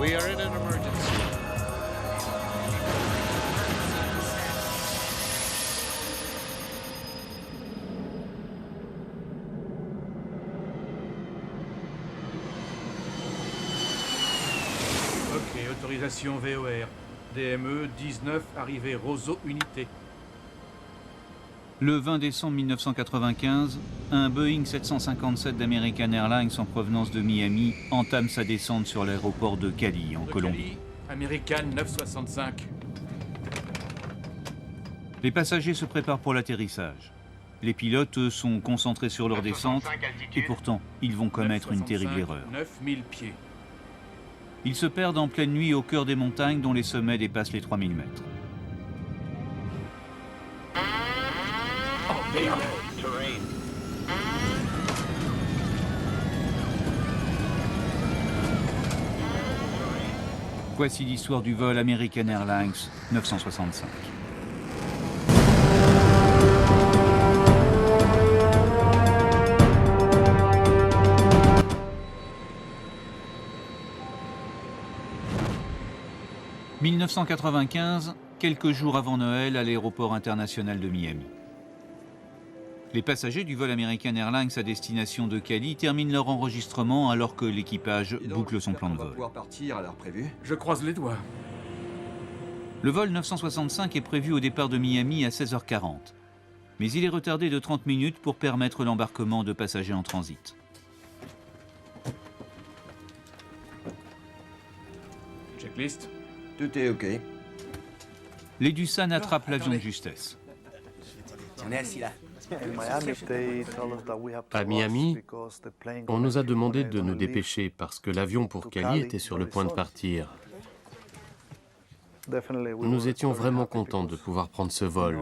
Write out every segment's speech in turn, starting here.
We are in an emergency. Ok, autorisation VOR. DME 19, arrivée Roseau Unité. Le 20 décembre 1995, un Boeing 757 d'American Airlines en provenance de Miami entame sa descente sur l'aéroport de Cali, en Colombie. American 965. Les passagers se préparent pour l'atterrissage. Les pilotes, eux, sont concentrés sur leur descente et pourtant, ils vont commettre une terrible erreur. 9000 pieds. Ils se perdent en pleine nuit au cœur des montagnes dont les sommets dépassent les 3000 mètres. Oh merde! Voici l'histoire du vol American Airlines 965. « 1995, quelques jours avant Noël, à l'aéroport international de Miami. Les passagers du vol American Airlines à destination de Cali terminent leur enregistrement alors que l'équipage boucle son plan de vol. Pouvoir partir à l'heure prévue. Je croise les doigts. Le vol 965 est prévu au départ de Miami à 16h40. Mais il est retardé de 30 minutes pour permettre l'embarquement de passagers en transit. Checklist. Tout est OK. Les Doosan attrapent l'avion de justesse. On est assis là. À Miami, on nous a demandé de nous dépêcher parce que l'avion pour Cali était sur le point de partir. Nous étions vraiment contents de pouvoir prendre ce vol.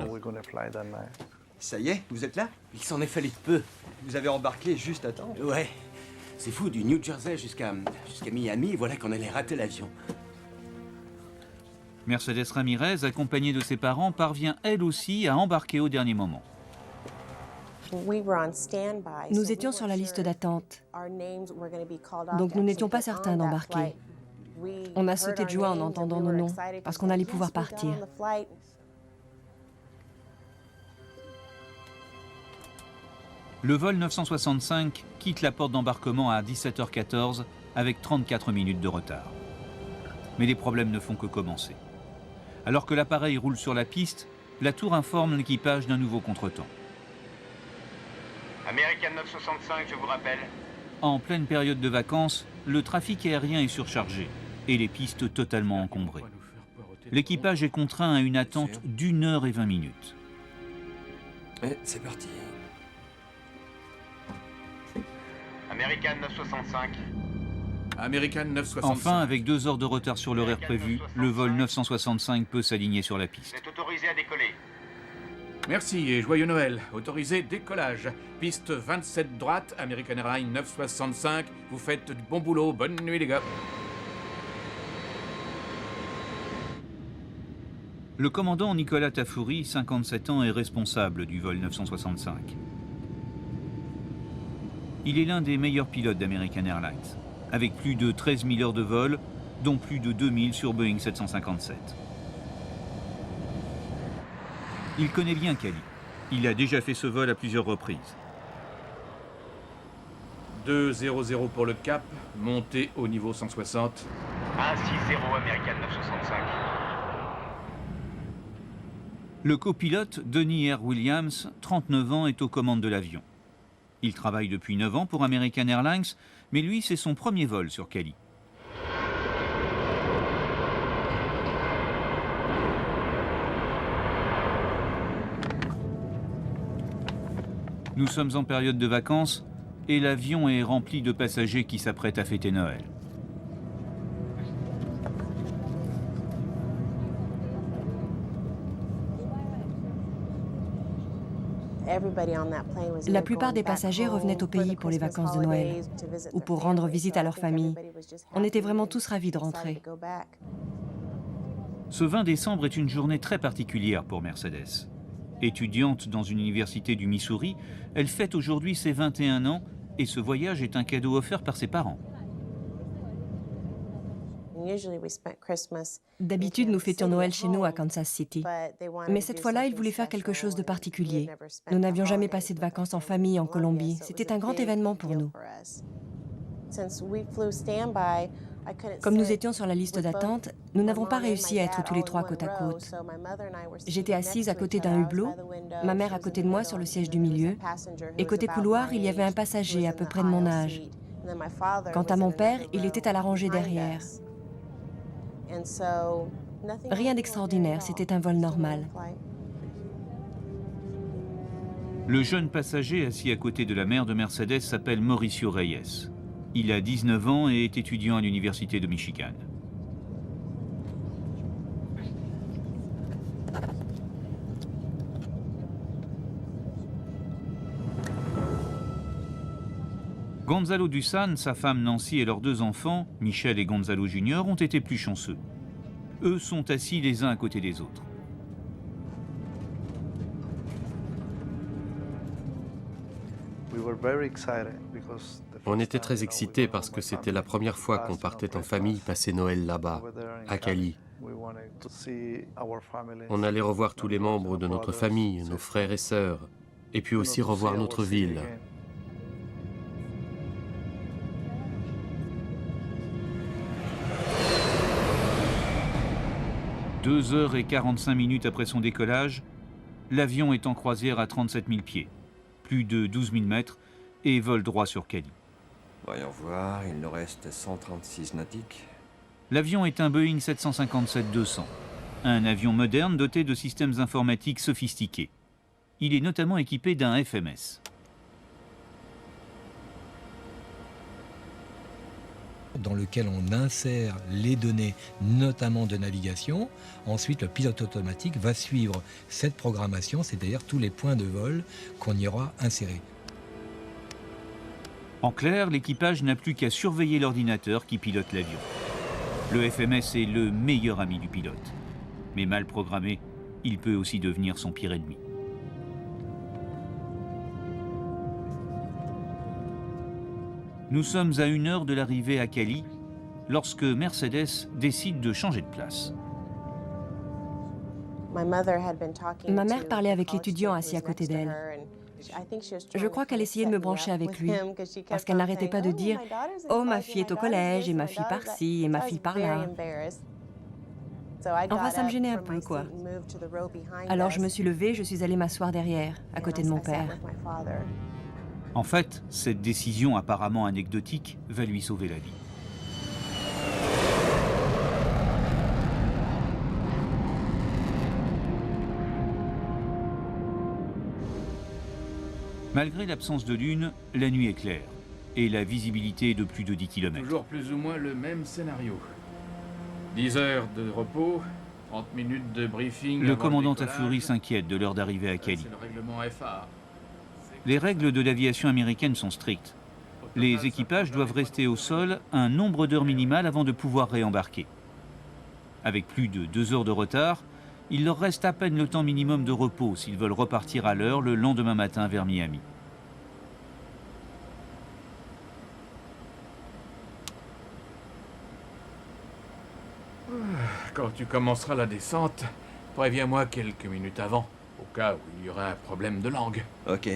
Ça y est, vous êtes là? Il s'en est fallu de peu. Vous avez embarqué juste à temps? Ouais. C'est fou, du New Jersey jusqu'à Miami, voilà qu'on allait rater l'avion. Mercedes Ramirez, accompagnée de ses parents, parvient elle aussi à embarquer au dernier moment. Nous étions sur la liste d'attente, donc nous n'étions pas certains d'embarquer. On a sauté de joie en entendant nos noms, parce qu'on allait pouvoir partir. Le vol 965 quitte la porte d'embarquement à 17h14 avec 34 minutes de retard. Mais les problèmes ne font que commencer. Alors que l'appareil roule sur la piste, la tour informe l'équipage d'un nouveau contretemps. American 965, je vous rappelle. En pleine période de vacances, le trafic aérien est surchargé et les pistes totalement encombrées. L'équipage est contraint à une attente d'1 heure et 20 minutes. C'est parti. American 965. American 965. Enfin, avec 2 heures de retard sur l'horaire prévu, le vol 965 peut s'aligner sur la Vous piste. êtes autorisé à décoller. Merci et joyeux Noël. Autorisé décollage. Piste 27 droite, American Airlines 965. Vous faites du bon boulot. Bonne nuit les gars. Le commandant Nicolas Tafouri, 57 ans, est responsable du vol 965. Il est l'un des meilleurs pilotes d'American Airlines, avec plus de 13 000 heures de vol, dont plus de 2000 sur Boeing 757. Il connaît bien Cali. Il a déjà fait ce vol à plusieurs reprises. 200 pour le cap, montée au niveau 160. 160 American 965. Le copilote, Donnie R. Williams, 39 ans, est aux commandes de l'avion. Il travaille depuis 9 ans pour American Airlines, mais lui, c'est son premier vol sur Cali. Nous sommes en période de vacances et l'avion est rempli de passagers qui s'apprêtent à fêter Noël. La plupart des passagers revenaient au pays pour les vacances de Noël ou pour rendre visite à leur famille. On était vraiment tous ravis de rentrer. Ce 20 décembre est une journée très particulière pour Mercedes. Étudiante dans une université du Missouri, elle fête aujourd'hui ses 21 ans et ce voyage est un cadeau offert par ses parents. D'habitude, nous fêtions Noël chez nous à Kansas City. Mais cette fois-là, ils voulaient faire quelque chose de particulier. Nous n'avions jamais passé de vacances en famille en Colombie. C'était un grand événement pour nous. Comme nous étions sur la liste d'attente, nous n'avons pas réussi à être tous les trois côte à côte. J'étais assise à côté d'un hublot, ma mère à côté de moi sur le siège du milieu, et côté couloir, il y avait un passager à peu près de mon âge. Quant à mon père, il était à la rangée derrière. Rien d'extraordinaire, c'était un vol normal. Le jeune passager assis à côté de la mère de Mercedes s'appelle Mauricio Reyes. Il a 19 ans et est étudiant à l'Université de Michigan. Gonzalo Dusan, sa femme Nancy et leurs 2 enfants, Michel et Gonzalo Jr., ont été plus chanceux. Eux sont assis les uns à côté des autres. On était très excités parce que c'était la première fois qu'on partait en famille passer Noël là-bas, à Cali. On allait revoir tous les membres de notre famille, nos frères et sœurs, et puis aussi revoir notre ville. « 2h45 après son décollage, l'avion est en croisière à 37 000 pieds, plus de 12 000 mètres, et vole droit sur Cali. Voyons voir, il nous reste 136 nautiques. L'avion est un Boeing 757-200, un avion moderne doté de systèmes informatiques sophistiqués. Il est notamment équipé d'un FMS. Dans lequel on insère les données, notamment de navigation. Ensuite, le pilote automatique va suivre cette programmation, c'est-à-dire tous les points de vol qu'on y aura insérés. En clair, l'équipage n'a plus qu'à surveiller l'ordinateur qui pilote l'avion. Le FMS est le meilleur ami du pilote. Mais mal programmé, il peut aussi devenir son pire ennemi. Nous sommes à 1 heure de l'arrivée à Cali, lorsque Mercedes décide de changer de place. Ma mère parlait avec l'étudiant assis à côté d'elle. Je crois qu'elle essayait de me brancher avec lui, parce qu'elle n'arrêtait pas de dire « Oh, ma fille est au collège, et ma fille par-ci, et ma fille par-là. » Enfin, ça me gênait un peu, quoi. Alors je me suis levée, je suis allée m'asseoir derrière, à côté de mon père. En fait, cette décision apparemment anecdotique va lui sauver la vie. Malgré l'absence de lune, la nuit est claire et la visibilité est de plus de 10 km. Toujours plus ou moins le même scénario. 10 heures de repos, 30 minutes de briefing. Le commandant Tafuri s'inquiète de l'heure d'arrivée à Cali. C'est le règlement FA. Les règles de l'aviation américaine sont strictes. Les équipages doivent rester au sol un nombre d'heures minimales avant de pouvoir réembarquer. Avec plus de 2 heures de retard, il leur reste à peine le temps minimum de repos s'ils veulent repartir à l'heure le lendemain matin vers Miami. Quand tu commenceras la descente, préviens-moi quelques minutes avant, au cas où il y aura un problème de langue. Ok.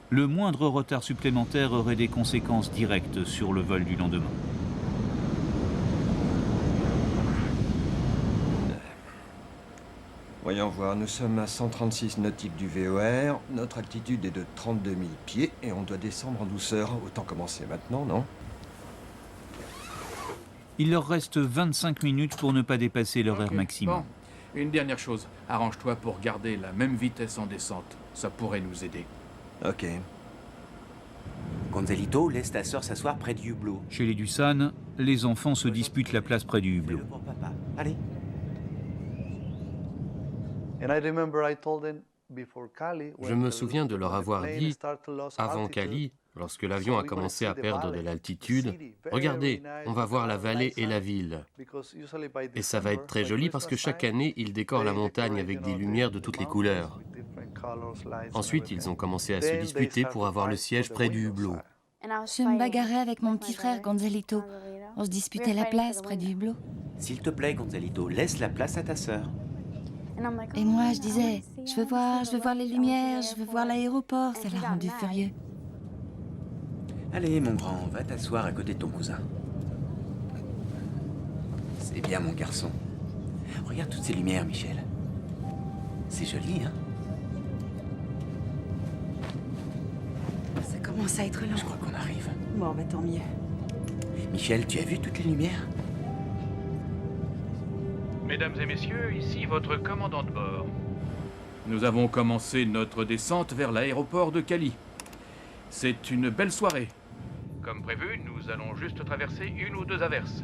Le moindre retard supplémentaire aurait des conséquences directes sur le vol du lendemain. Voyons voir, nous sommes à 136 nautiques du VOR, notre altitude est de 32 000 pieds et on doit descendre en douceur. Autant commencer maintenant, non? Il leur reste 25 minutes pour ne pas dépasser leur heure maximum. Bon, une dernière chose, arrange-toi pour garder la même vitesse en descente, ça pourrait nous aider. Ok. Gonzalito, laisse ta sœur s'asseoir près du hublot. Chez les Dusan, les enfants se disputent la place près du hublot. Fais-le pour papa. Allez. Je me souviens de leur avoir dit, avant Cali, lorsque l'avion a commencé à perdre de l'altitude, « Regardez, on va voir la vallée et la ville. Et ça va être très joli parce que chaque année, ils décorent la montagne avec des lumières de toutes les couleurs. » Ensuite, ils ont commencé à se disputer pour avoir le siège près du hublot. Je me bagarrais avec mon petit frère Gonzalito. On se disputait la place près du hublot. S'il te plaît, Gonzalito, laisse la place à ta sœur. Et moi, je disais, je veux voir les lumières, je veux voir l'aéroport. Ça l'a rendu furieux. Allez, mon grand, va t'asseoir à côté de ton cousin. C'est bien, mon garçon. Regarde toutes ces lumières, Michel. C'est joli, hein? Ça commence à être lent. Je crois qu'on arrive. Bon, bah tant mieux. Michel, tu as vu toutes les lumières? Mesdames et messieurs, ici votre commandant de bord. Nous avons commencé notre descente vers l'aéroport de Cali. C'est une belle soirée. Comme prévu, nous allons juste traverser une ou deux averses.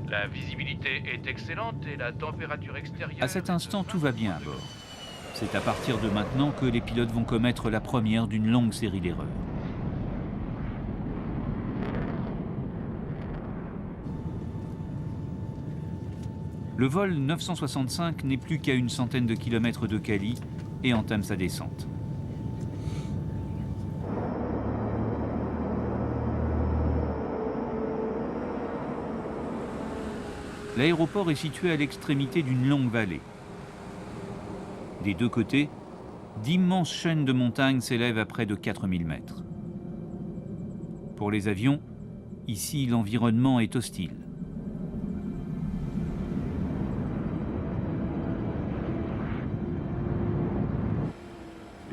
La visibilité est excellente et la température extérieure... À cet instant, tout va bien à bord. C'est à partir de maintenant que les pilotes vont commettre la première d'une longue série d'erreurs. Le vol 965 n'est plus qu'à une centaine de kilomètres de Cali et entame sa descente. L'aéroport est situé à l'extrémité d'une longue vallée. Des deux côtés, d'immenses chaînes de montagnes s'élèvent à près de 4000 mètres. Pour les avions, ici l'environnement est hostile.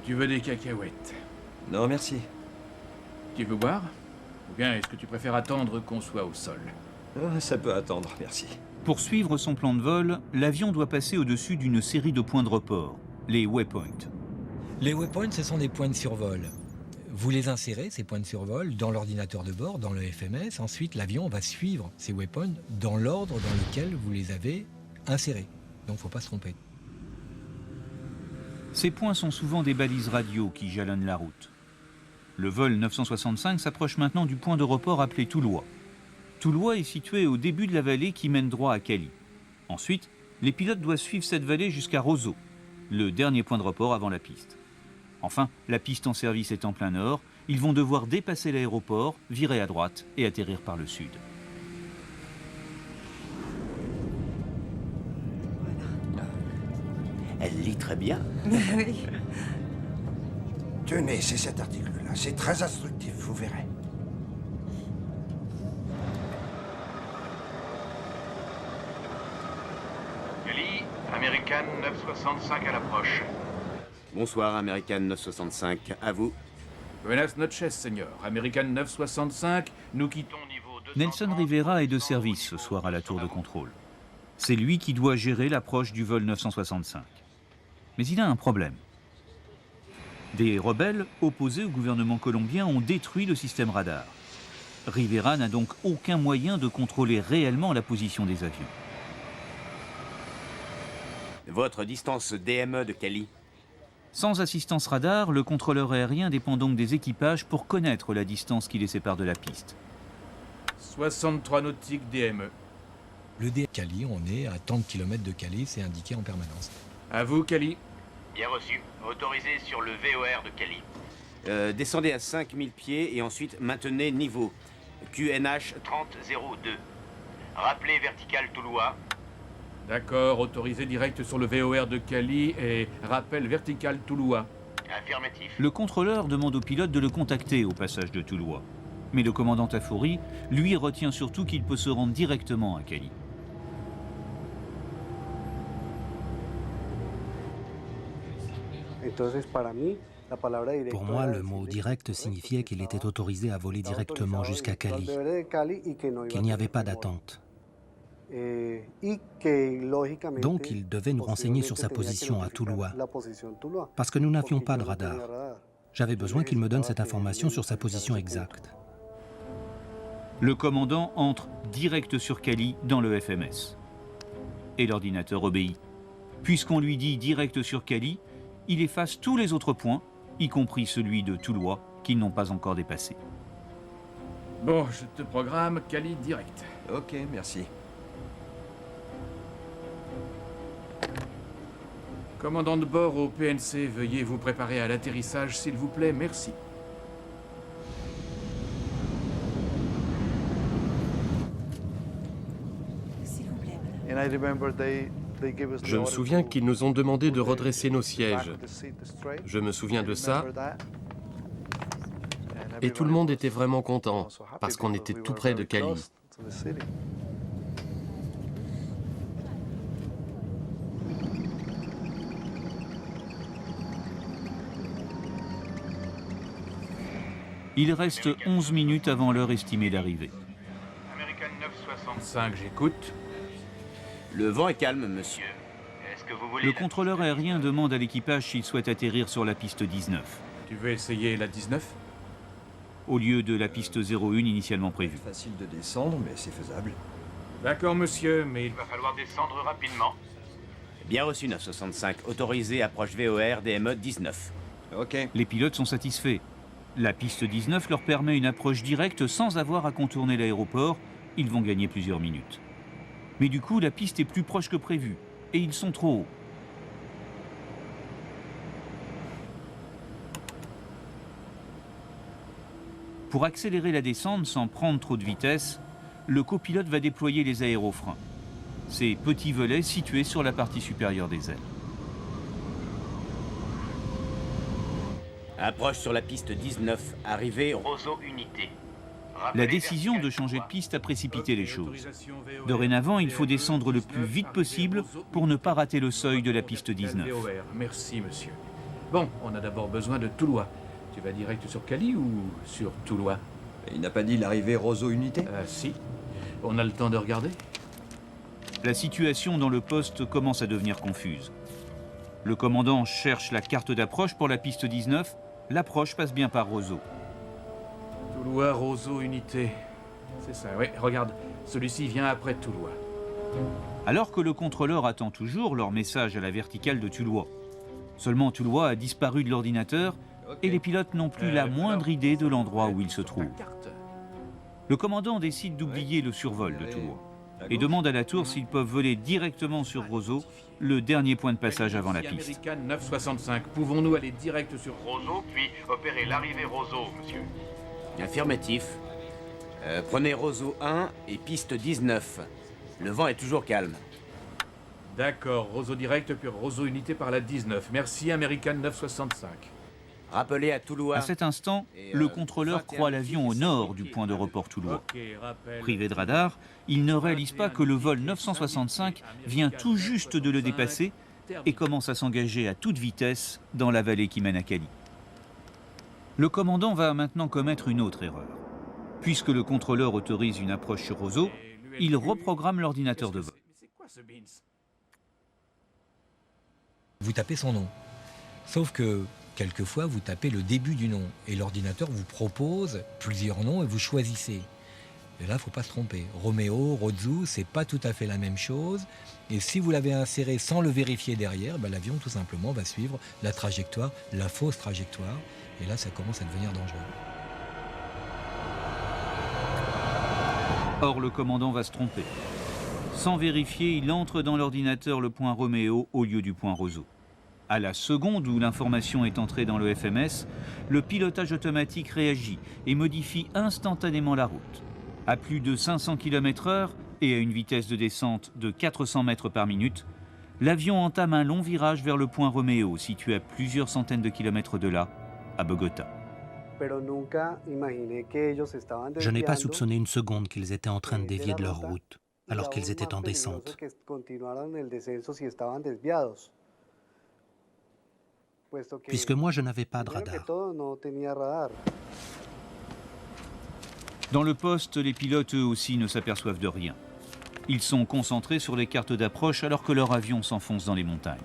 Tu veux des cacahuètes? Non, merci. Tu veux boire? Ou bien est-ce que tu préfères attendre qu'on soit au sol? Ça peut attendre, merci. Pour suivre son plan de vol, l'avion doit passer au-dessus d'une série de points de report, les waypoints. Les waypoints, ce sont des points de survol. Vous les insérez, ces points de survol, dans l'ordinateur de bord, dans le FMS. Ensuite, l'avion va suivre ces waypoints dans l'ordre dans lequel vous les avez insérés. Donc, il ne faut pas se tromper. Ces points sont souvent des balises radio qui jalonnent la route. Le vol 965 s'approche maintenant du point de report appelé Toulois. Toulois est situé au début de la vallée qui mène droit à Cali. Ensuite, les pilotes doivent suivre cette vallée jusqu'à Roseau, le dernier point de report avant la piste. Enfin, la piste en service est en plein nord, ils vont devoir dépasser l'aéroport, virer à droite et atterrir par le sud. Elle lit très bien. Oui. Tenez, c'est cet article-là. C'est très instructif, vous verrez. Cali, American 965 à l'approche. Bonsoir, American 965. À vous. Buenas noches, Seigneur. American 965, nous quittons niveau 230... Nelson Rivera est de service ce soir à la tour de contrôle. C'est lui qui doit gérer l'approche du vol 965. Mais il a un problème. Des rebelles opposés au gouvernement colombien ont détruit le système radar. Rivera n'a donc aucun moyen de contrôler réellement la position des avions. Votre distance DME de Cali? Sans assistance radar, le contrôleur aérien dépend donc des équipages pour connaître la distance qui les sépare de la piste. 63 nautiques DME. Le D Cali, on est à tant de kilomètres de Cali, c'est indiqué en permanence. À vous, Cali. Bien reçu. Autorisé sur le VOR de Cali. Descendez à 5000 pieds et ensuite maintenez niveau. QNH 3002. Rappelez vertical Toulois. D'accord, autorisé direct sur le VOR de Cali et rappel vertical Toulois. Affirmatif. Le contrôleur demande au pilote de le contacter au passage de Toulois. Mais le commandant Tafuri, lui, retient surtout qu'il peut se rendre directement à Cali. Pour moi, le mot direct signifiait qu'il était autorisé à voler directement jusqu'à Cali, qu'il n'y avait pas d'attente. Donc, il devait nous renseigner sur sa position à Toulois, parce que nous n'avions pas de radar. J'avais besoin qu'il me donne cette information sur sa position exacte. Le commandant entre direct sur Cali dans le FMS. Et l'ordinateur obéit. Puisqu'on lui dit direct sur Cali, il efface tous les autres points, y compris celui de Toulois, qu'ils n'ont pas encore dépassé. Bon, je te programme Cali direct. Ok, merci. Commandant de bord au PNC, veuillez vous préparer à l'atterrissage, s'il vous plaît, merci. Je me souviens qu'ils nous ont demandé de redresser nos sièges. Je me souviens de ça. Et tout le monde était vraiment content, parce qu'on était tout près de Cali. Il reste 11 minutes avant l'heure estimée d'arrivée. American 965, j'écoute. Le vent est calme, monsieur. Est-ce que vous voulez... Le contrôleur aérien demande à l'équipage s'il souhaite atterrir sur la piste 19, Tu veux essayer la 19? au lieu de la piste 01 initialement prévue. Facile de descendre, mais c'est faisable. D'accord, monsieur, mais Il va falloir descendre rapidement. Bien reçu, 965. Autorisé, approche VOR, DME 19. Ok. Les pilotes sont satisfaits. La piste 19 leur permet une approche directe sans avoir à contourner l'aéroport. Ils vont gagner plusieurs minutes. Mais du coup, la piste est plus proche que prévu. Et ils sont trop hauts. Pour accélérer la descente sans prendre trop de vitesse, le copilote va déployer les aérofreins. Ces petits volets situés sur la partie supérieure des ailes. Approche sur la piste 19. Arrivée. Roseau Unité. La décision de changer de piste a précipité les choses. Dorénavant, il faut descendre le plus vite possible pour ne pas rater le seuil de la piste 19. VOR, merci, monsieur. Bon, on a d'abord besoin de Toulois. Tu vas direct sur Cali ou sur Toulois? Il n'a pas dit l'arrivée Roseau Unité? Si. On a le temps de regarder? La situation dans le poste commence à devenir confuse. Le commandant cherche la carte d'approche pour la piste 19. L'approche passe bien par Roseau. Toulois, Roseau, Unité. C'est ça, oui. Regarde, celui-ci vient après Toulois. Alors que le contrôleur attend toujours leur message à la verticale de Toulois. Seulement Toulois a disparu de l'ordinateur et les pilotes n'ont plus la moindre idée de l'endroit où il se trouve. Le commandant décide d'oublier le survol de Toulois et demande à la tour s'ils peuvent voler directement sur Roseau, le dernier point de passage avant la piste. American 965, pouvons-nous aller direct sur Roseau, puis opérer l'arrivée Roseau, monsieur. Affirmatif. Prenez Roseau 1 et piste 19. Le vent est toujours calme. D'accord, Roseau direct, puis Roseau Unité par la 19. Merci, American 965. Rappelez à Toulois. À cet instant, le contrôleur croit l'avion au nord du point de report Toulois. Privé de radar, il ne réalise pas que le vol 965 vient tout juste de le dépasser et commence à s'engager à toute vitesse dans la vallée qui mène à Cali. Le commandant va maintenant commettre une autre erreur. Puisque le contrôleur autorise une approche sur Roseau, il reprogramme l'ordinateur de vol. Vous tapez son nom. Sauf que quelquefois, vous tapez le début du nom et l'ordinateur vous propose plusieurs noms et vous choisissez. Et là, il ne faut pas se tromper. Roméo, Rozu, c'est pas tout à fait la même chose. Et si vous l'avez inséré sans le vérifier derrière, ben, l'avion tout simplement va suivre la trajectoire, la fausse trajectoire. Et là, ça commence à devenir dangereux. Or, le commandant va se tromper. Sans vérifier, il entre dans l'ordinateur le point Roméo au lieu du point Roseau. À la seconde où l'information est entrée dans le FMS, le pilotage automatique réagit et modifie instantanément la route. À plus de 500 km/h et à une vitesse de descente de 400 mètres par minute, l'avion entame un long virage vers le point Roméo, situé à plusieurs centaines de kilomètres de là, à Bogota. Je n'ai pas soupçonné une seconde qu'ils étaient en train de dévier de leur route, alors qu'ils étaient en descente. Puisque moi, je n'avais pas de radar. Dans le poste, les pilotes eux aussi ne s'aperçoivent de rien. Ils sont concentrés sur les cartes d'approche alors que leur avion s'enfonce dans les montagnes.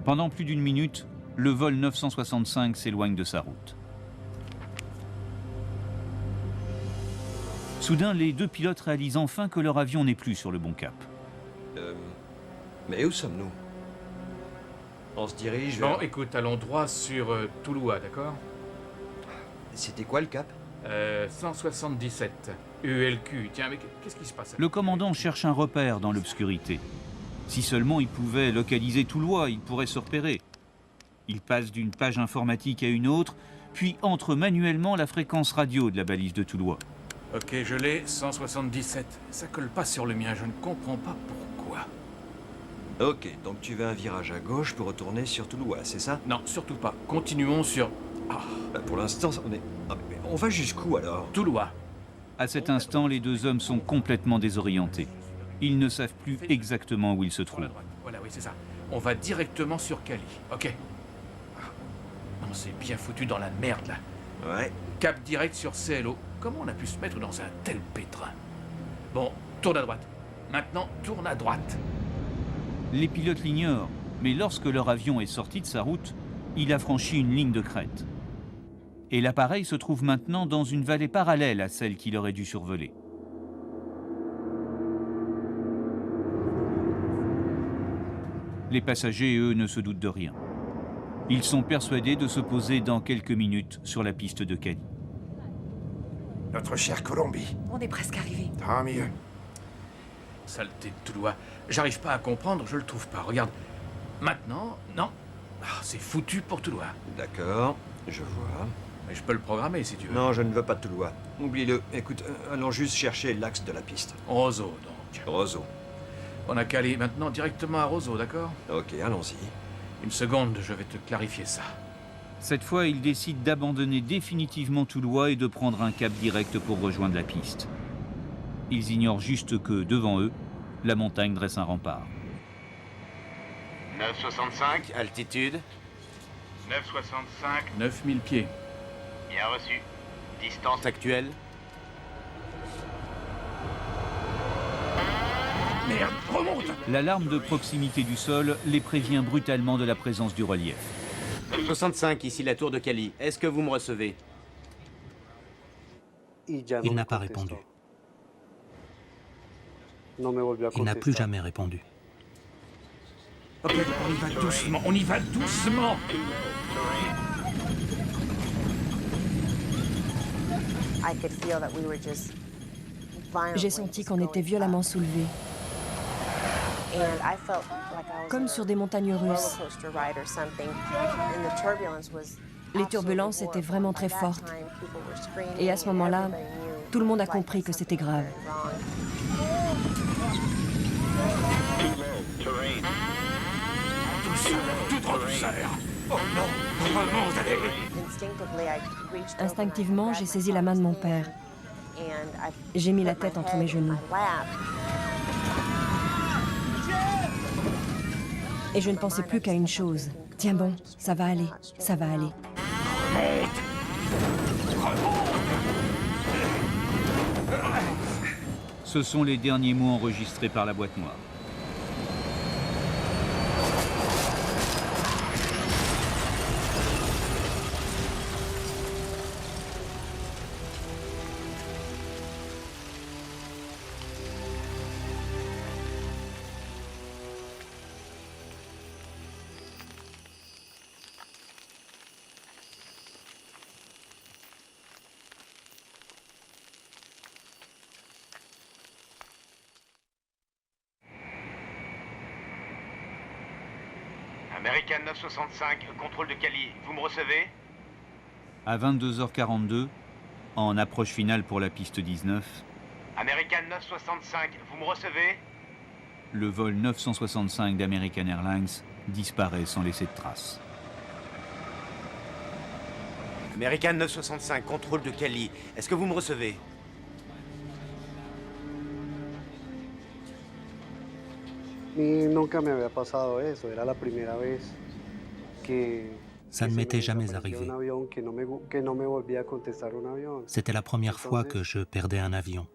Pendant plus d'une minute, le vol 965 s'éloigne de sa route. Soudain, les deux pilotes réalisent enfin que leur avion n'est plus sur le bon cap. Mais où sommes-nous? On se dirige vers... Bon, écoute, allons droit sur Toulois, d'accord? C'était quoi le cap? 177. ULQ. Tiens, mais qu'est-ce qui se passe? Le commandant cherche un repère dans l'obscurité. Si seulement il pouvait localiser Toulois, il pourrait se repérer. Il passe d'une page informatique à une autre, puis entre manuellement la fréquence radio de la balise de Toulois. Ok, je l'ai, 177. Ça colle pas sur le mien, je ne comprends pas pourquoi. Ok, donc tu veux un virage à gauche pour retourner sur Toulois, c'est ça? Non, surtout pas. Continuons sur... Ah. Pour l'instant, on est... mais on va jusqu'où alors? Toulois. À cet instant, les deux hommes sont complètement désorientés. Ils ne savent plus exactement où ils se trouvent. Voilà, oui, c'est ça. On va directement sur Cali, ok? On s'est bien foutu dans la merde, là. Ouais. Cap direct sur CLO. Comment on a pu se mettre dans un tel pétrin? Bon, tourne à droite. Maintenant, tourne à droite. Les pilotes l'ignorent, mais lorsque leur avion est sorti de sa route, il a franchi une ligne de crête. Et l'appareil se trouve maintenant dans une vallée parallèle à celle qu'il aurait dû survoler. Les passagers, eux, ne se doutent de rien. Ils sont persuadés de se poser dans quelques minutes sur la piste de Cali. Notre chère Colombie. On est presque arrivé. Tant mieux. Saleté de Toulois. J'arrive pas à comprendre, je le trouve pas. Regarde. Maintenant, non. Ah, c'est foutu pour Toulois. D'accord, je vois. Mais je peux le programmer si tu veux. Non, je ne veux pas de Toulois. Oublie-le. Écoute, allons juste chercher l'axe de la piste. Roseau, donc. Roseau. On a calé maintenant directement à Roseau, d'accord? Ok, allons-y. Une seconde, je vais te clarifier ça. Cette fois, ils décident d'abandonner définitivement Toulois et de prendre un cap direct pour rejoindre la piste. Ils ignorent juste que, devant eux, la montagne dresse un rempart. 965, Altitude? 965, 9000 pieds. bien reçu. Distance Actuelle? Merde, remonte! L'alarme de proximité du sol les prévient brutalement de la présence du relief. 65, ici la tour de Cali. Est-ce que vous me recevez? Il n'a pas répondu. Il n'a plus jamais répondu. Ok, on y va doucement, on y va doucement! J'ai senti qu'on était violemment soulevés, comme sur des montagnes russes. Les turbulences étaient vraiment très fortes. Et à ce moment-là, tout le monde a compris que c'était grave. Tout en douceur! Oh non! Remonte, allez! Instinctivement, j'ai saisi la main de mon père. J'ai mis la tête entre mes genoux. Et je ne pensais plus qu'à une chose. Tiens bon, ça va aller, ça va aller. Ce sont les derniers mots enregistrés par la boîte noire. American 965, contrôle de Cali. Vous me recevez? À 22h42, en approche finale pour la piste 19, American 965, vous me recevez? le vol 965 d'American Airlines disparaît sans laisser de traces. American 965, contrôle de Cali. Est-ce que vous me recevez? Ça ne m'était jamais arrivé. C'était la première fois que je perdais un avion.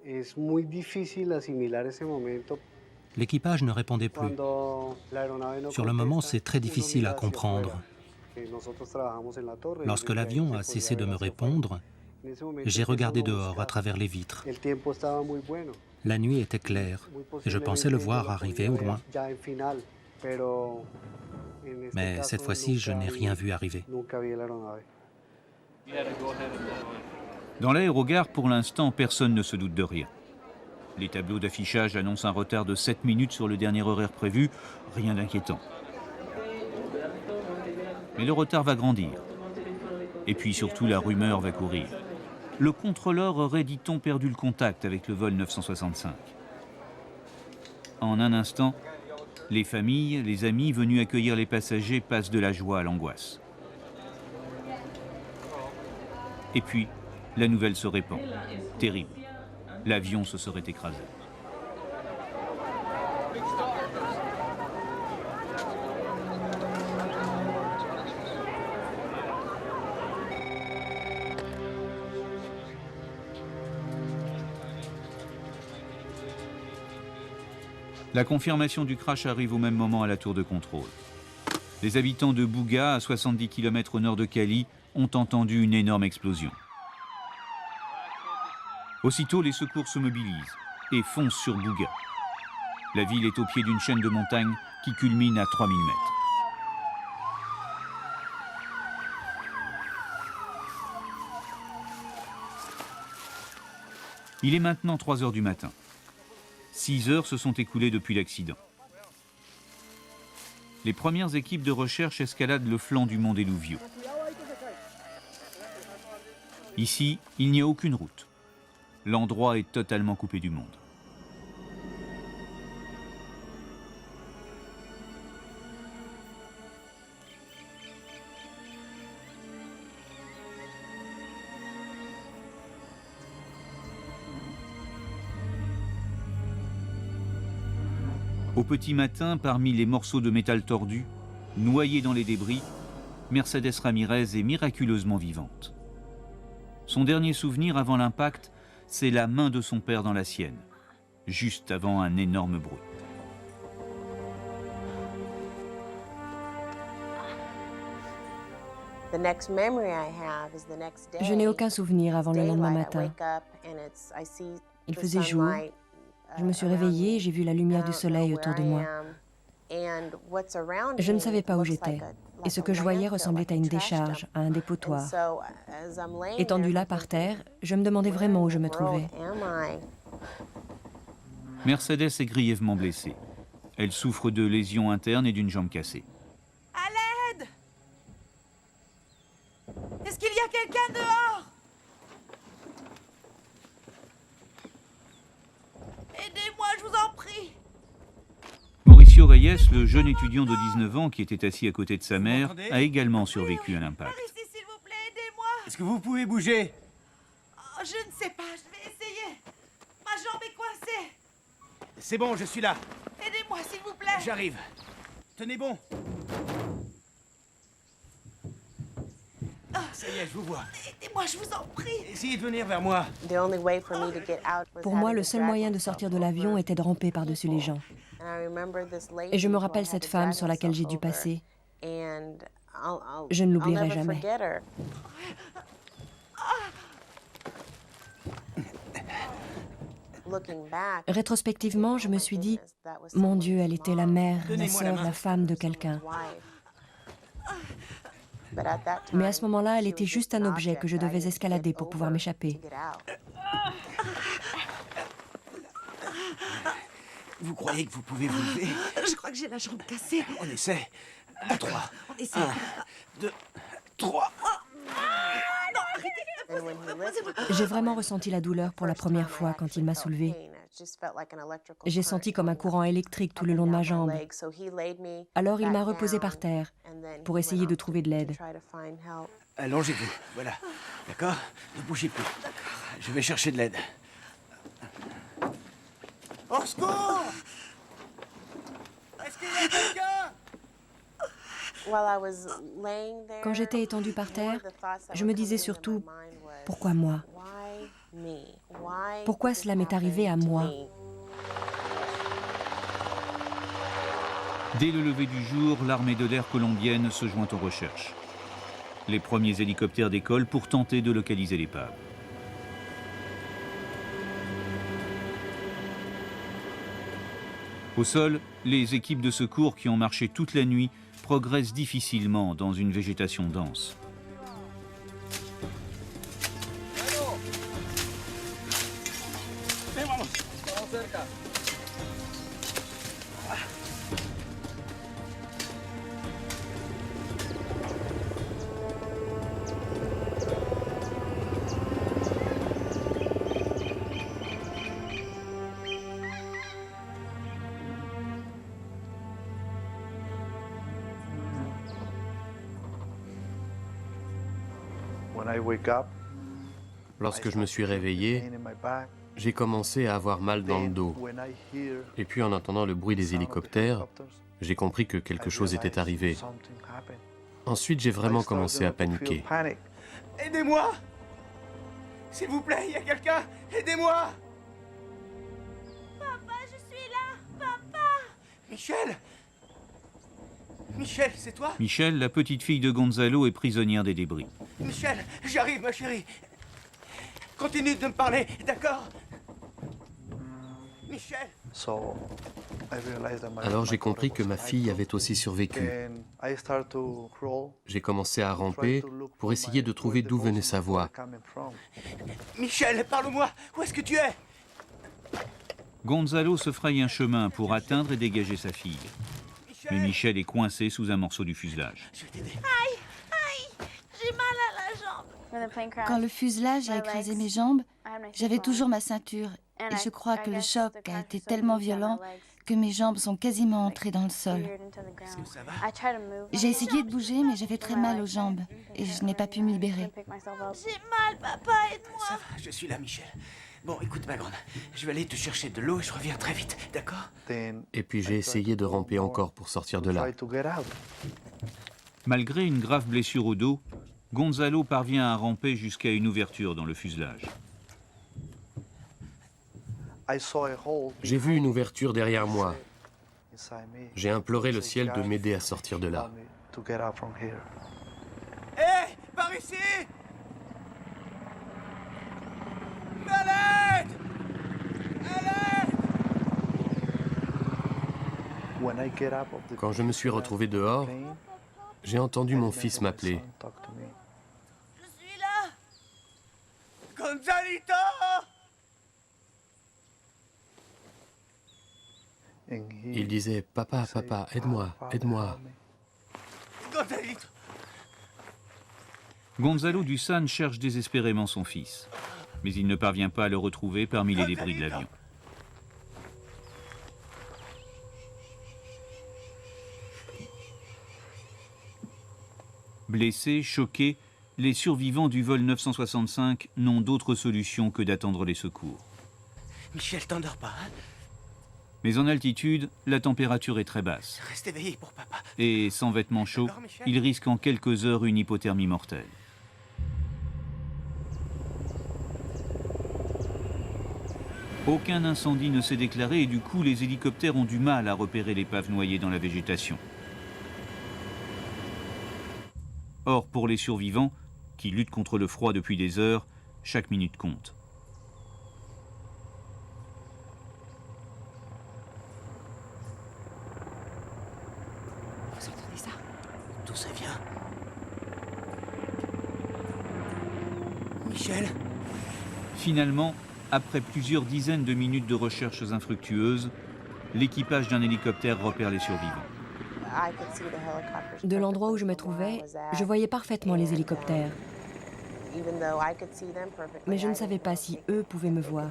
L'équipage ne répondait plus. Sur le moment, c'est très difficile à comprendre. Lorsque l'avion a cessé de me répondre, j'ai regardé dehors à travers les vitres. La nuit était claire et je pensais le voir arriver au loin. Mais cette fois-ci, je n'ai rien vu arriver. Dans l'aérogare, pour l'instant, personne ne se doute de rien. Les tableaux d'affichage annoncent un retard de 7 minutes sur le dernier horaire prévu, rien d'inquiétant. et le retard va grandir. Et puis surtout, la rumeur va courir. Le contrôleur aurait, dit-on, perdu le contact avec le vol 965. En un instant, les familles, les amis venus accueillir les passagers passent de la joie à l'angoisse. Et puis, la nouvelle se répand. Terrible. L'avion se serait écrasé. La confirmation du crash arrive au même moment à la tour de contrôle. Les habitants de Bouga, à 70 km au nord de Cali, ont entendu une énorme explosion. Aussitôt, les secours se mobilisent et foncent sur Bouga. La ville est au pied d'une chaîne de montagnes qui culmine à 3000 mètres. Il est maintenant 3 heures du matin. 6 heures se sont écoulées depuis l'accident. Les premières équipes de recherche escaladent le flanc du mont Deluvio. Ici, il n'y a aucune route. L'endroit est totalement coupé du monde. Au petit matin, parmi les morceaux de métal tordus, noyés dans les débris, Mercedes Ramirez est miraculeusement vivante. Son dernier souvenir avant l'impact, c'est la main de son père dans la sienne, juste avant un énorme bruit. Je n'ai aucun souvenir avant le lendemain matin. Il faisait jour. Je me suis réveillée et j'ai vu la lumière du soleil autour de moi. Je ne savais pas où j'étais. Et ce que je voyais ressemblait à une décharge, à un dépotoir. Étendue là par terre, je me demandais vraiment où je me trouvais. Mercedes est grièvement blessée. Elle souffre de lésions internes et d'une jambe cassée. À l'aide! Est-ce qu'il y a quelqu'un dehors? Aidez-moi, je vous en prie! Mauricio Reyes, le jeune étudiant de 19 ans qui était assis à côté de sa mère, a également survécu à l'impact. Par ici, s'il vous plaît, aidez-moi! Est-ce que vous pouvez bouger? Oh, je ne sais pas, je vais essayer. Ma jambe est coincée. C'est bon, je suis là. Aidez-moi, s'il vous plaît. J'arrive. Tenez bon. Ça y est, je vous vois. Aidez-moi, je vous en prie. Essayez de venir vers moi. Pour moi, le seul moyen de sortir de l'avion était de ramper par-dessus les gens. Et je me rappelle cette femme sur laquelle j'ai dû passer. Je ne l'oublierai jamais. Rétrospectivement, je me suis dit, mon Dieu, elle était la mère, la sœur, la femme de quelqu'un. Mais à ce moment-là, elle était juste un objet que je devais escalader pour pouvoir m'échapper. Vous croyez que vous pouvez vous lever? Je crois que j'ai la jambe cassée. On essaie. À 3. On essaie. 1, 2, 3. J'ai vraiment ressenti la douleur pour la première fois quand il m'a soulevée. J'ai senti comme un courant électrique tout le long de ma jambe. Alors il m'a reposée par terre pour essayer de trouver de l'aide. Allongez-vous, voilà. D'accord? Ne bougez plus. Je vais chercher de l'aide. Au secours! Est-ce qu'il y a quelqu'un? Quand j'étais étendue par terre, je me disais surtout, pourquoi moi? Pourquoi cela m'est arrivé à moi? Dès le lever du jour, l'armée de l'air colombienne se joint aux recherches. Les premiers hélicoptères décollent pour tenter de localiser l'épave. Au sol, les équipes de secours qui ont marché toute la nuit progressent difficilement dans une végétation dense. Lorsque je me suis réveillé, j'ai commencé à avoir mal dans le dos. Et puis en entendant le bruit des hélicoptères, j'ai compris que quelque chose était arrivé. Ensuite, j'ai vraiment commencé à paniquer. Aidez-moi! S'il vous plaît, il y a quelqu'un! Aidez-moi! Papa, je suis là! Papa! Michel! Michel, c'est toi? Michel, la petite fille de Gonzalo, est prisonnière des débris. Michel, j'arrive, ma chérie. Continue de me parler, d'accord? Michel! Alors j'ai compris que ma fille avait aussi survécu. J'ai commencé à ramper pour essayer de trouver d'où venait sa voix. Michel, parle-moi! Où est-ce que tu es? Gonzalo se fraye un chemin pour atteindre et dégager sa fille. Mais Michel est coincé sous un morceau du fuselage. Aïe! Aïe! J'ai mal à la jambe! Quand le fuselage a écrasé mes jambes, j'avais toujours ma ceinture. Et je crois que le choc a été tellement violent que mes jambes sont quasiment entrées dans le sol. J'ai essayé de bouger, mais j'avais très mal aux jambes et je n'ai pas pu me libérer. J'ai mal, papa, aide-moi! Ça va, je suis là, Michel. Bon, écoute, ma grande, je vais aller te chercher de l'eau et je reviens très vite, d'accord? Et puis j'ai essayé de ramper encore pour sortir de là. Malgré une grave blessure au dos, Gonzalo parvient à ramper jusqu'à une ouverture dans le fuselage. J'ai vu une ouverture derrière moi. J'ai imploré le ciel de m'aider à sortir de là. Hé! Par ici! À l'aide! À l'aide! Quand je me suis retrouvé dehors, j'ai entendu mon fils m'appeler. Je suis là! Gonzalito! Il disait « Papa, papa, aide-moi, aide-moi ». Gonzalito! Gonzalo Dusan cherche désespérément son fils, mais il ne parvient pas à le retrouver parmi les débris de l'avion. Blessés, choqués, les survivants du vol 965 n'ont d'autre solution que d'attendre les secours. Michel, t'endors pas, hein? Mais en altitude, la température est très basse. Reste éveillé pour papa. Et sans vêtements chauds, il risque en quelques heures une hypothermie mortelle. Aucun incendie ne s'est déclaré et du coup, les hélicoptères ont du mal à repérer l'épave noyée dans la végétation. Or, pour les survivants, qui luttent contre le froid depuis des heures, chaque minute compte. Vous entendez ça? D'où ça vient? Michel? Finalement, après plusieurs dizaines de minutes de recherches infructueuses, l'équipage d'un hélicoptère repère les survivants. De l'endroit où je me trouvais, je voyais parfaitement les hélicoptères. Mais je ne savais pas si eux pouvaient me voir.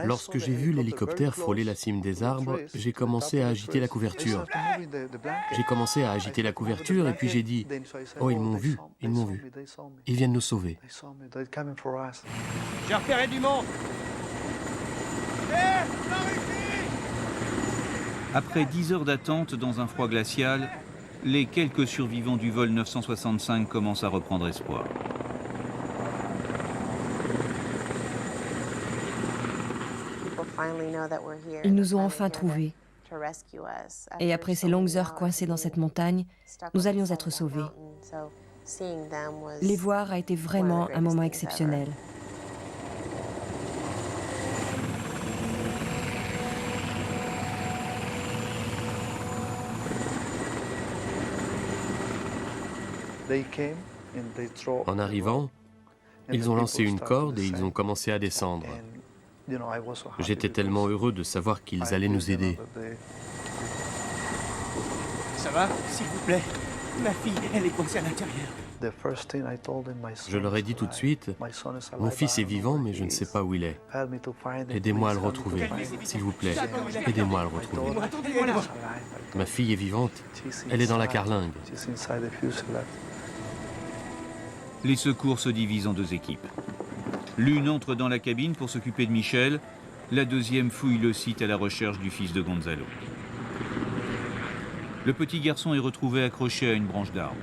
Lorsque j'ai vu l'hélicoptère frôler la cime des arbres, j'ai commencé à agiter la couverture. J'ai commencé à agiter la couverture et puis j'ai dit « Oh, ils m'ont vu, ils m'ont vu. Ils viennent nous sauver. » J'ai repéré du monde. Après 10 heures d'attente dans un froid glacial, les quelques survivants du vol 965 commencent à reprendre espoir. Ils nous ont enfin trouvés. Et après ces longues heures coincées dans cette montagne, nous allions être sauvés. Les voir a été vraiment un moment exceptionnel. En arrivant, ils ont lancé une corde et ils ont commencé à descendre. J'étais tellement heureux de savoir qu'ils allaient nous aider. Ça va? S'il vous plaît. Ma fille, elle est coincée à l'intérieur. Je leur ai dit tout de suite, mon fils est vivant, mais je ne sais pas où il est. Aidez-moi à le retrouver, s'il vous plaît. Aidez-moi à le retrouver. Ma fille est vivante, elle est dans la carlingue. Les secours se divisent en deux équipes. L'une entre dans la cabine pour s'occuper de Michel, la deuxième fouille le site à la recherche du fils de Gonzalo. Le petit garçon est retrouvé accroché à une branche d'arbre.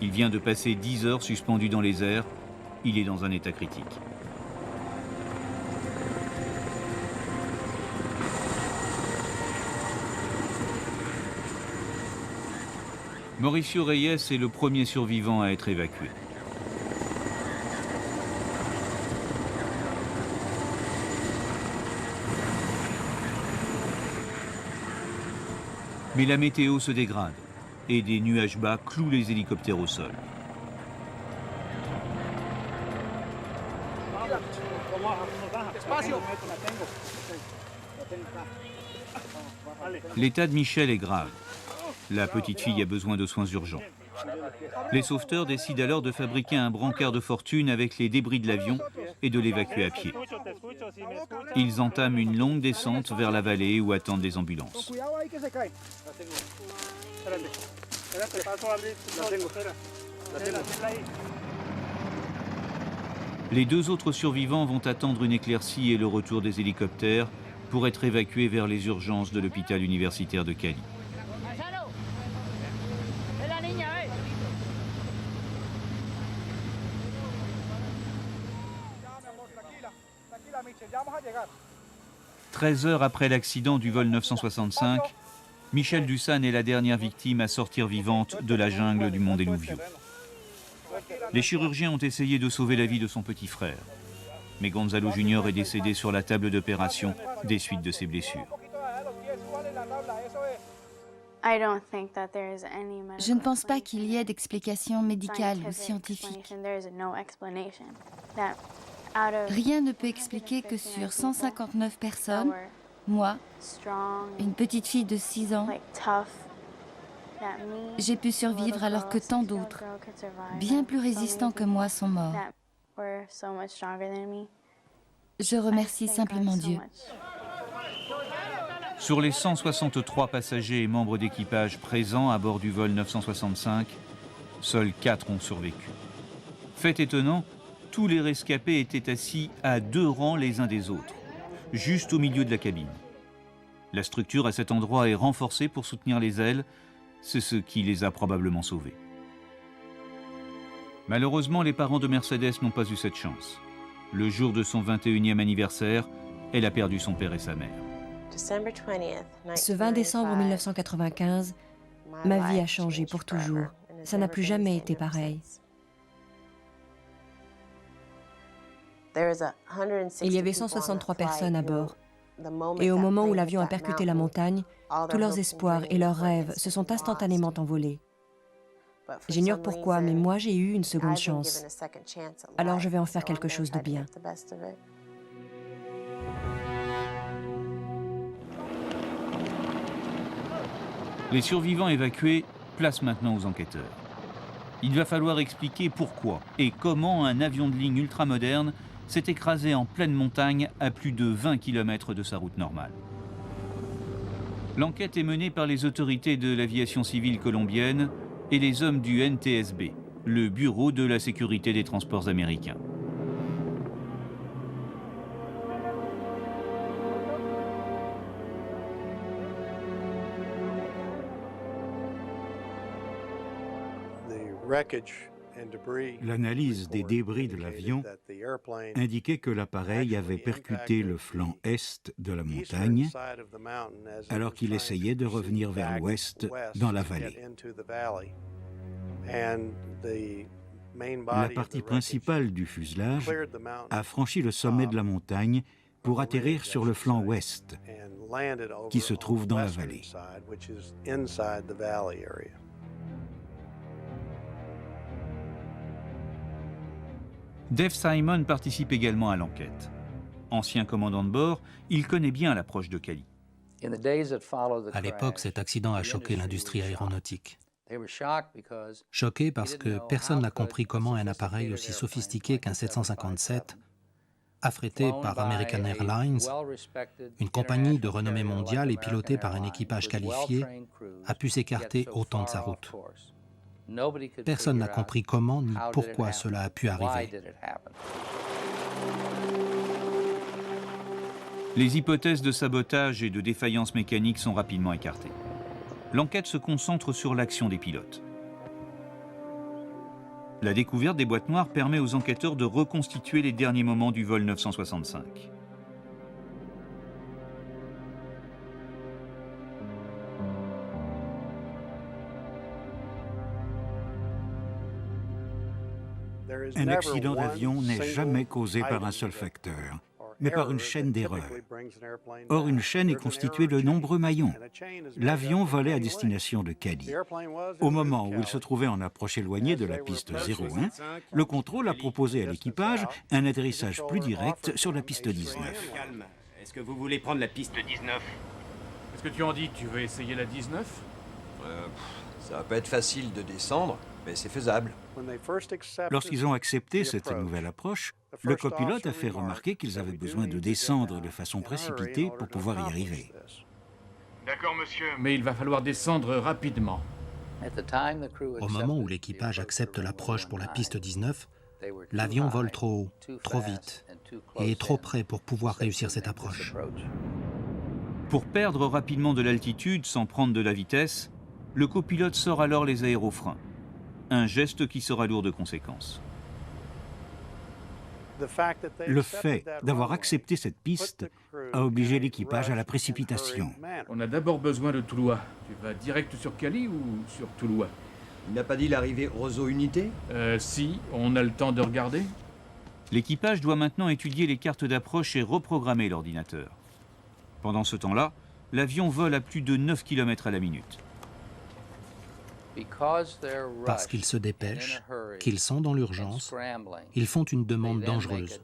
Il vient de passer 10 heures suspendu dans les airs. Il est dans un état critique. Mauricio Reyes est le premier survivant à être évacué. Mais la météo se dégrade et des nuages bas clouent les hélicoptères au sol. L'état de Michel est grave. La petite fille a besoin de soins urgents. Les sauveteurs décident alors de fabriquer un brancard de fortune avec les débris de l'avion et de l'évacuer à pied. Ils entament une longue descente vers la vallée où attendent les ambulances. Les deux autres survivants vont attendre une éclaircie et le retour des hélicoptères pour être évacués vers les urgences de l'hôpital universitaire de Cali. « 13 heures après l'accident du vol 965, Michel Dussan est la dernière victime à sortir vivante de la jungle du Monte Eluvio. Les chirurgiens ont essayé de sauver la vie de son petit frère, mais Gonzalo Junior est décédé sur la table d'opération des suites de ses blessures. Je ne pense pas qu'il y ait d'explication médicale ou scientifique. Rien ne peut expliquer que sur 159 personnes, moi, une petite fille de 6 ans, j'ai pu survivre alors que tant d'autres, bien plus résistants que moi, sont morts. Je remercie simplement Dieu. Sur les 163 passagers et membres d'équipage présents à bord du vol 965, seuls 4 ont survécu. Fait étonnant, tous les rescapés étaient assis à 2 rangs les uns des autres, juste au milieu de la cabine. La structure à cet endroit est renforcée pour soutenir les ailes, c'est ce qui les a probablement sauvés. Malheureusement, les parents de Mercedes n'ont pas eu cette chance. Le jour de son 21e anniversaire, elle a perdu son père et sa mère. Ce 20 décembre 1995, ma vie a changé pour toujours. Ça n'a plus jamais été pareil. Il y avait 163 personnes à bord. Et au moment où l'avion a percuté la montagne, tous leurs espoirs et leurs rêves se sont instantanément envolés. J'ignore pourquoi, mais moi j'ai eu une seconde chance. Alors je vais en faire quelque chose de bien. Les survivants évacués, place maintenant aux enquêteurs. Il va falloir expliquer pourquoi et comment un avion de ligne ultramoderne s'est écrasé en pleine montagne à plus de 20 km de sa route normale. L'enquête est menée par les autorités de l'aviation civile colombienne et les hommes du NTSB, le Bureau de la sécurité des transports américains. L'analyse des débris de l'avion indiquait que l'appareil avait percuté le flanc est de la montagne alors qu'il essayait de revenir vers l'ouest dans la vallée. La partie principale du fuselage a franchi le sommet de la montagne pour atterrir sur le flanc ouest, qui se trouve dans la vallée. Dave Simon participe également à l'enquête. Ancien commandant de bord, il connaît bien l'approche de Cali. À l'époque, cet accident a choqué l'industrie aéronautique. Choqué parce que personne n'a compris comment un appareil aussi sophistiqué qu'un 757, affrété par American Airlines, une compagnie de renommée mondiale et pilotée par un équipage qualifié, a pu s'écarter autant de sa route. Personne n'a compris comment ni pourquoi cela a pu arriver. Les hypothèses de sabotage et de défaillance mécanique sont rapidement écartées. L'enquête se concentre sur l'action des pilotes. La découverte des boîtes noires permet aux enquêteurs de reconstituer les derniers moments du vol 965. Un accident d'avion n'est jamais causé par un seul facteur, mais par une chaîne d'erreurs. Or, une chaîne est constituée de nombreux maillons. L'avion volait à destination de Cali. Au moment où il se trouvait en approche éloignée de la piste 01, le contrôle a proposé à l'équipage un atterrissage plus direct sur la piste 19. Calme. Est-ce que vous voulez prendre la piste 19? Est-ce que tu en dis, tu veux essayer la 19? Ça va pas être facile de descendre, mais c'est faisable. Lorsqu'ils ont accepté cette nouvelle approche, le copilote a fait remarquer qu'ils avaient besoin de descendre de façon précipitée pour pouvoir y arriver. D'accord, monsieur, mais il va falloir descendre rapidement. Au moment où l'équipage accepte l'approche pour la piste 19, l'avion vole trop haut, trop vite, et est trop près pour pouvoir réussir cette approche. Pour perdre rapidement de l'altitude sans prendre de la vitesse, le copilote sort alors les aérofreins. Un geste qui sera lourd de conséquences. Le fait d'avoir accepté cette piste a obligé l'équipage à la précipitation. On a d'abord besoin de Toulouse. Tu vas direct sur Cali ou sur Toulouse? Il n'a pas dit l'arrivée Roseau Unité? Si, on a le temps de regarder. L'équipage doit maintenant étudier les cartes d'approche et reprogrammer l'ordinateur. Pendant ce temps-là, l'avion vole à plus de 9 km à la minute. Parce qu'ils se dépêchent, qu'ils sont dans l'urgence, ils font une demande dangereuse.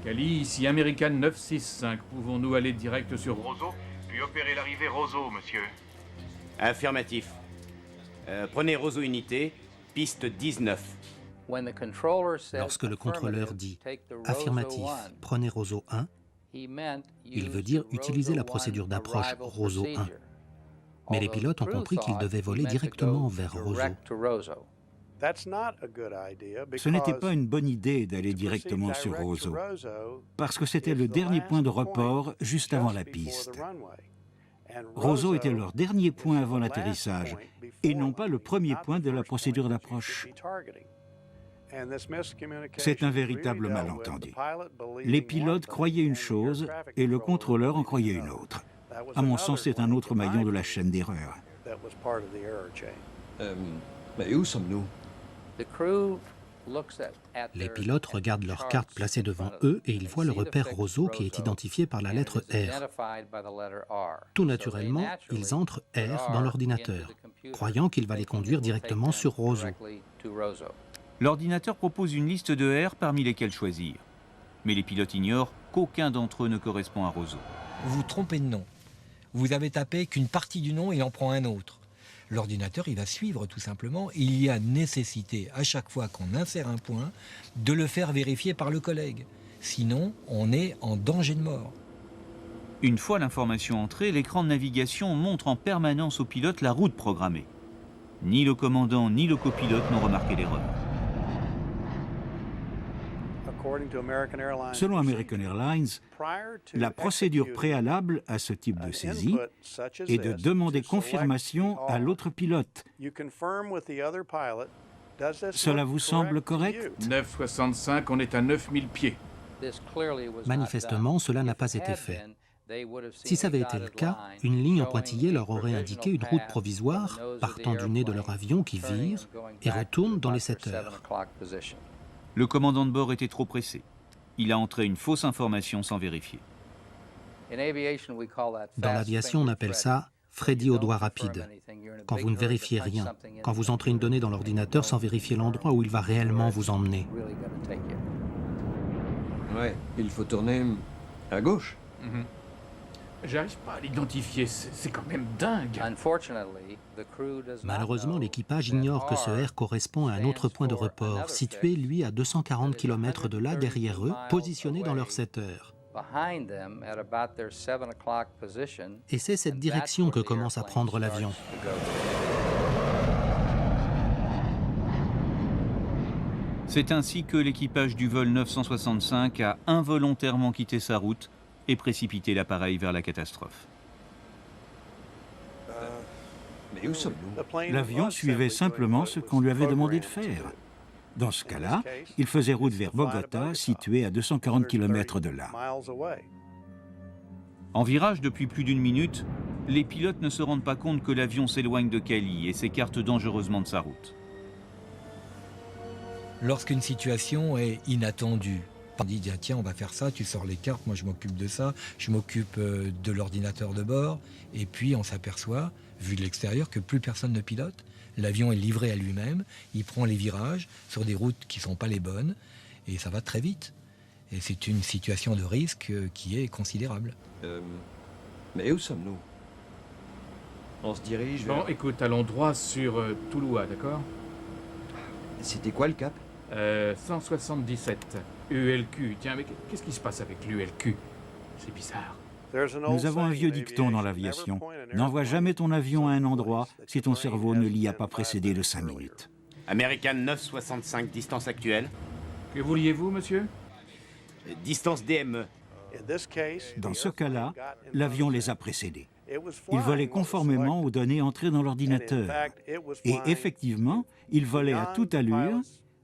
Cali, ici American 965. Pouvons-nous aller direct sur Roseau, puis opérer l'arrivée Roseau, monsieur? Affirmatif. Prenez Roseau Unité, piste 19. Lorsque le contrôleur dit « affirmatif, prenez Roseau 1 », il veut dire utiliser la procédure d'approche Roseau 1. Mais les pilotes ont compris qu'ils devaient voler directement vers Roseau. Ce n'était pas une bonne idée d'aller directement sur Roseau, parce que c'était le dernier point de report juste avant la piste. Roseau était leur dernier point avant l'atterrissage, et non pas le premier point de la procédure d'approche. C'est un véritable malentendu. Les pilotes croyaient une chose et le contrôleur en croyait une autre. À mon sens, c'est un autre maillon de la chaîne d'erreur. Mais où sommes-nous? Les pilotes regardent leurs cartes placées devant eux et ils voient le repère Roseau qui est identifié par la lettre R. Tout naturellement, ils entrent R dans l'ordinateur, croyant qu'il va les conduire directement sur Roseau. L'ordinateur propose une liste de R parmi lesquels choisir. Mais les pilotes ignorent qu'aucun d'entre eux ne correspond à Roseau. Vous vous trompez de nom. Vous avez tapé qu'une partie du nom et en prend un autre. L'ordinateur, il va suivre tout simplement. Il y a nécessité, à chaque fois qu'on insère un point, de le faire vérifier par le collègue. Sinon, on est en danger de mort. Une fois l'information entrée, l'écran de navigation montre en permanence au pilote la route programmée. Ni le commandant ni le copilote n'ont remarqué l'erreur. Selon American Airlines, la procédure préalable à ce type de saisie est de demander confirmation à l'autre pilote. Cela vous semble correct? 965, on est à 9000 pieds. Manifestement, cela n'a pas été fait. Si ça avait été le cas, une ligne en pointillé leur aurait indiqué une route provisoire partant du nez de leur avion qui vire et retourne dans les 7 heures. Le commandant de bord était trop pressé. Il a entré une fausse information sans vérifier. Dans l'aviation, on appelle ça « Freddy au doigt rapide ». Quand vous ne vérifiez rien, quand vous entrez une donnée dans l'ordinateur sans vérifier l'endroit où il va réellement vous emmener. Ouais, il faut tourner à gauche. J'arrive pas à l'identifier, c'est quand même dingue. Malheureusement, l'équipage ignore que ce R correspond à un autre point de report, situé, lui, à 240 km de là, derrière eux, positionné dans leur 7 heures. Et c'est cette direction que commence à prendre l'avion. C'est ainsi que l'équipage du vol 965 a involontairement quitté sa route et précipité l'appareil vers la catastrophe. Mais où sommes-nous? L'avion suivait simplement ce qu'on lui avait demandé de faire. Dans ce cas-là, il faisait route vers Bogota, située à 240 km de là. En virage depuis plus d'une minute, les pilotes ne se rendent pas compte que l'avion s'éloigne de Cali et s'écarte dangereusement de sa route. Lorsqu'une situation est inattendue, on dit tiens, on va faire ça, tu sors les cartes, moi je m'occupe de ça, je m'occupe de l'ordinateur de bord, et puis on s'aperçoit, vu de l'extérieur, que plus personne ne pilote. L'avion est livré à lui-même, il prend les virages sur des routes qui ne sont pas les bonnes, et ça va très vite. Et c'est une situation de risque qui est considérable. Mais où sommes-nous? On se dirige vers... Bon, écoute, allons droit sur Toulouse, d'accord? C'était quoi le cap? 177. ULQ. Tiens, mais qu'est-ce qui se passe avec l'ULQ? C'est bizarre. Nous avons un vieux dicton dans l'aviation. N'envoie jamais ton avion à un endroit si ton cerveau ne l'y a pas précédé de 5 minutes. American 965, distance actuelle. Que vouliez-vous, monsieur? Distance DME. Dans ce cas-là, l'avion les a précédés. Il volait conformément aux données entrées dans l'ordinateur. Et effectivement, il volait à toute allure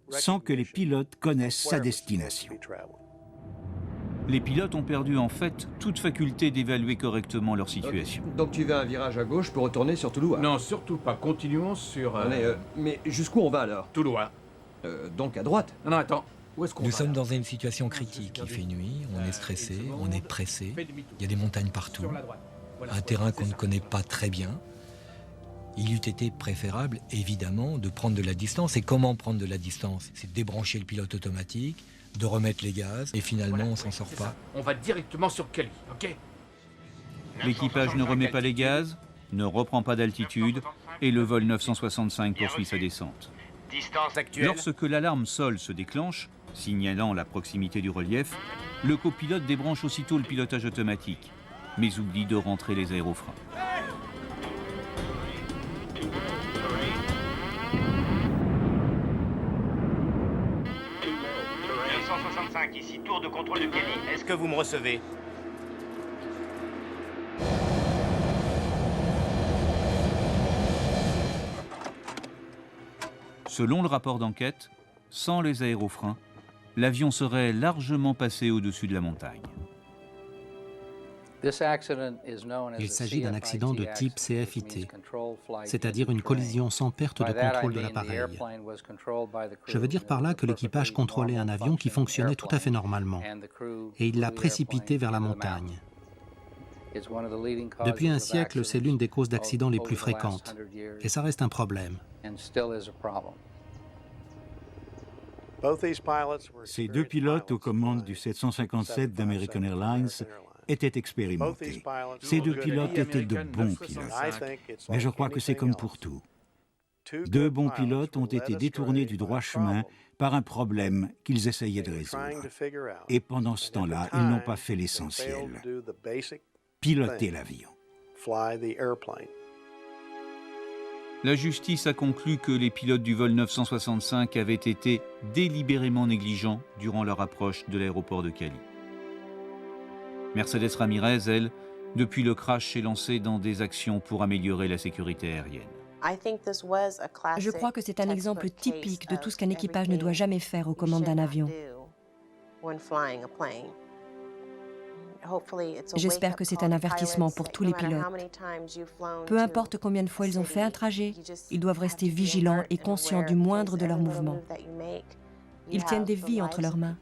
sans que les pilotes connaissent sa destination. Les pilotes ont perdu en fait toute faculté d'évaluer correctement leur situation. Donc tu veux un virage à gauche pour retourner sur Toulouse? Non, surtout pas. Continuons sur... Mais jusqu'où on va alors? Toulouse. Donc à droite? Non, attends. Où est-ce qu'on va? Nous sommes dans une situation critique. Il fait nuit, on est stressé, on est pressé. Il y a des montagnes partout. Un terrain qu'on ne connaît pas très bien. Il eût été préférable, évidemment, de prendre de la distance. Et comment prendre de la distance? C'est de débrancher le pilote automatique, de remettre les gaz, et finalement, on s'en sort pas. On va directement sur Cali, ok? L'équipage ne remet pas les gaz, ne reprend pas d'altitude, et le vol 965 poursuit sa descente. Distance actuelle. Lorsque l'alarme sol se déclenche, signalant la proximité du relief, le copilote débranche aussitôt le pilotage automatique, mais oublie de rentrer les aérofreins. Ici, tour de contrôle de Cali. Est-ce que vous me recevez? Selon le rapport d'enquête, sans les aérofreins, l'avion serait largement passé au-dessus de la montagne. Il s'agit d'un accident de type CFIT, c'est-à-dire une collision sans perte de contrôle de l'appareil. Je veux dire par là que l'équipage contrôlait un avion qui fonctionnait tout à fait normalement, et il l'a précipité vers la montagne. Depuis un siècle, c'est l'une des causes d'accidents les plus fréquentes, et ça reste un problème. Ces deux pilotes aux commandes du 757 d'American Airlines étaient expérimentés. Ces deux pilotes étaient de bons pilotes. Mais je crois que c'est comme pour tout. Deux bons pilotes ont été détournés du droit chemin par un problème qu'ils essayaient de résoudre. Et pendant ce temps-là, ils n'ont pas fait l'essentiel. Piloter l'avion. La justice a conclu que les pilotes du vol 965 avaient été délibérément négligents durant leur approche de l'aéroport de Cali. Mercedes Ramirez, elle, depuis le crash, s'est lancée dans des actions pour améliorer la sécurité aérienne. Je crois que c'est un exemple typique de tout ce qu'un équipage ne doit jamais faire aux commandes d'un avion. J'espère que c'est un avertissement pour tous les pilotes. Peu importe combien de fois ils ont fait un trajet, ils doivent rester vigilants et conscients du moindre de leurs mouvements. Ils tiennent des vies entre leurs mains.